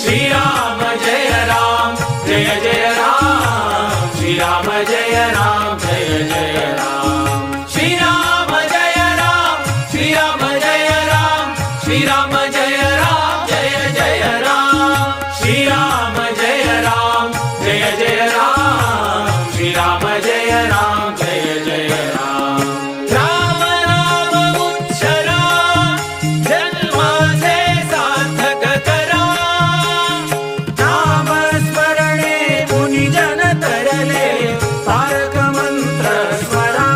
श्रीराम जय राम जय जय राम श्रीराम जय राम जय जय राम श्रीराम जय राम श्रीराम जय राम श्रीराम जय राम जय जय राम श्रीराम जय राम जय जय राम श्रीराम जय राम जय जय राम राम नाम उच्चरा जन्माचे सार्थक करा नाम स्मरणे मुनिजन तरले तारक मंत्र स्मरा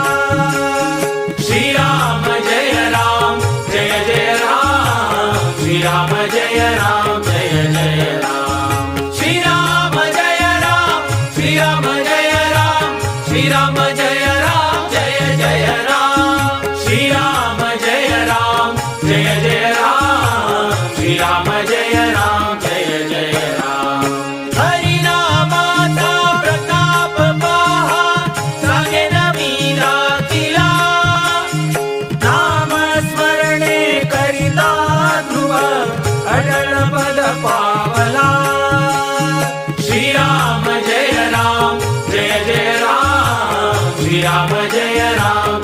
श्रीराम जय राम जय जय राम श्रीराम जय राम जय जय राम श्रीराम जय राम श्रीराम जय राम श्रीराम जय राम जय जय राम श्रीराम जय राम जय जय राम श्रीराम जय राम जय जय राम हरिनामाचा प्रताप पहा सांगेन मी दाखिला नाम स्मरणे करिता ध्रुव अडळ पद पावला श्रीराम जय राम जय जय राम श्रीराम जय राम